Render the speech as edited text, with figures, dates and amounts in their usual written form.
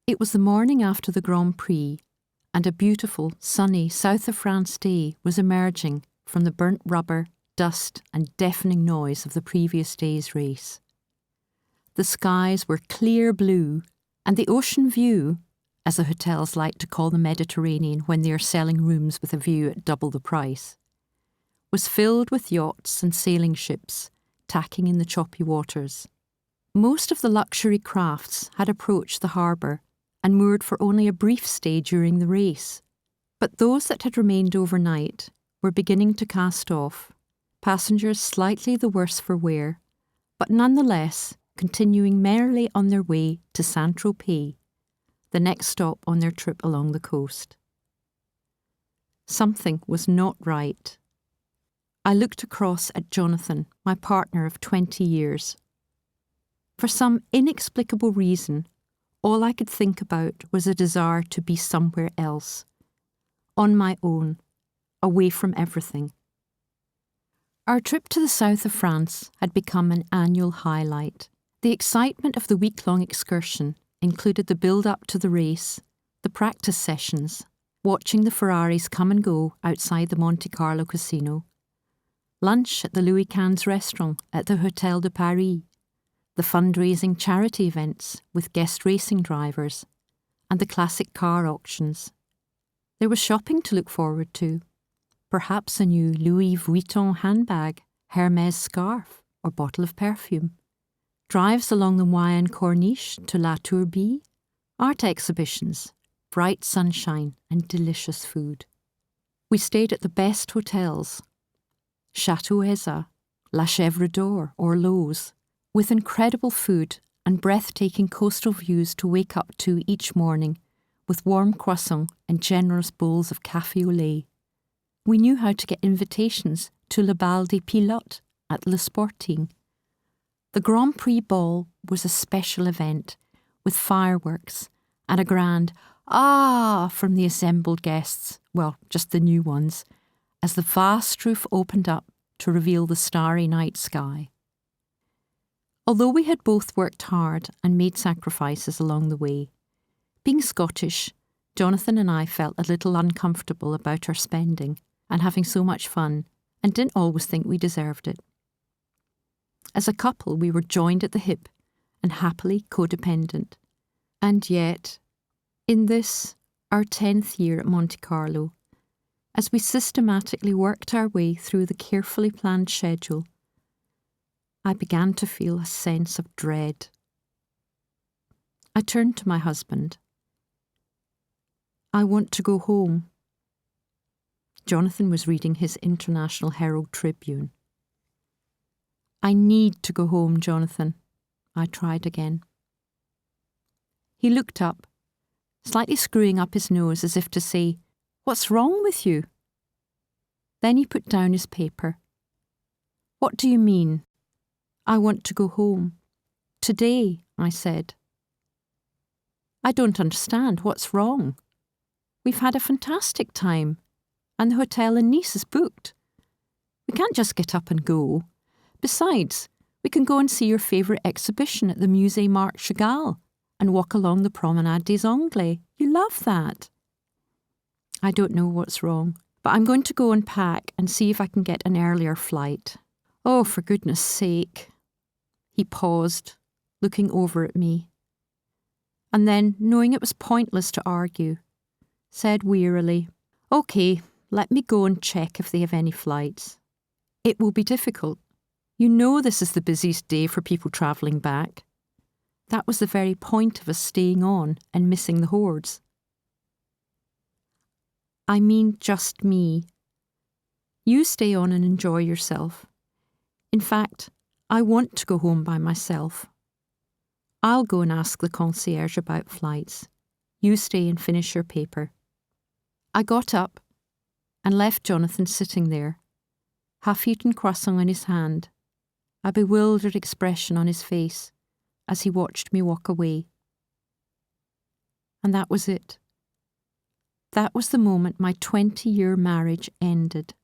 It was the morning after the Grand Prix, and a beautiful, sunny south of France day was emerging from the burnt rubber, dust and deafening noise of the previous day's race. The skies were clear blue, and the ocean view, as the hotels like to call the Mediterranean when they are selling rooms with a view at double the price, was filled with yachts and sailing ships tacking in the choppy waters. Most of the luxury crafts had approached the harbour and moored for only a brief stay during the race, but those that had remained overnight were beginning to cast off, passengers slightly the worse for wear, but nonetheless continuing merrily on their way to Saint-Tropez, the next stop on their trip along the coast. Something was not right. I looked across at Jonathan, my partner of 20 years. For some inexplicable reason, all I could think about was a desire to be somewhere else, on my own, away from everything. Our trip to the south of France had become an annual highlight. The excitement of the week-long excursion included the build-up to the race, the practice sessions, watching the Ferraris come and go outside the Monte Carlo casino, lunch at the Louis XV restaurant at the Hôtel de Paris, the fundraising charity events with guest racing drivers, and the classic car auctions. There was shopping to look forward to, perhaps a new Louis Vuitton handbag, Hermès scarf, or bottle of perfume, drives along the Moyenne Corniche to La Tourbie, art exhibitions, bright sunshine and delicious food. We stayed at the best hotels, Chateau Eza, La Chèvre d'Or or Lowe's, with incredible food and breathtaking coastal views to wake up to each morning with warm croissants and generous bowls of café au lait. We knew how to get invitations to Le Bal des Pilotes at Le Sporting. The Grand Prix ball was a special event with fireworks and a grand "ah" from the assembled guests, well, just the new ones, as the vast roof opened up to reveal the starry night sky. Although we had both worked hard and made sacrifices along the way, being Scottish, Jonathan and I felt a little uncomfortable about our spending and having so much fun, and didn't always think we deserved it. As a couple, we were joined at the hip and happily codependent. And yet, in this, our 10th year at Monte Carlo, as we systematically worked our way through the carefully planned schedule, I began to feel a sense of dread. I turned to my husband. "I want to go home." Jonathan was reading his International Herald Tribune. "I need to go home, Jonathan." I tried again. He looked up, slightly screwing up his nose as if to say, "What's wrong with you?" Then he put down his paper. "What do you mean?" "I want to go home. Today," I said. "I don't understand. What's wrong? We've had a fantastic time, and the hotel in Nice is booked. We can't just get up and go. Besides, we can go and see your favourite exhibition at the Musée Marc Chagall and walk along the Promenade des Anglais. You love that." "I don't know what's wrong, but I'm going to go and pack and see if I can get an earlier flight." "Oh, for goodness sake." He paused, looking over at me, and then, knowing it was pointless to argue, said wearily, "OK, let me go and check if they have any flights. It will be difficult. You know this is the busiest day for people travelling back. That was the very point of us staying on and missing the hordes." "I mean just me. You stay on and enjoy yourself. In fact, I want to go home by myself. I'll go and ask the concierge about flights. You stay and finish your paper." I got up and left Jonathan sitting there, half-eaten croissant in his hand, a bewildered expression on his face as he watched me walk away. And that was it. That was the moment my 20-year marriage ended.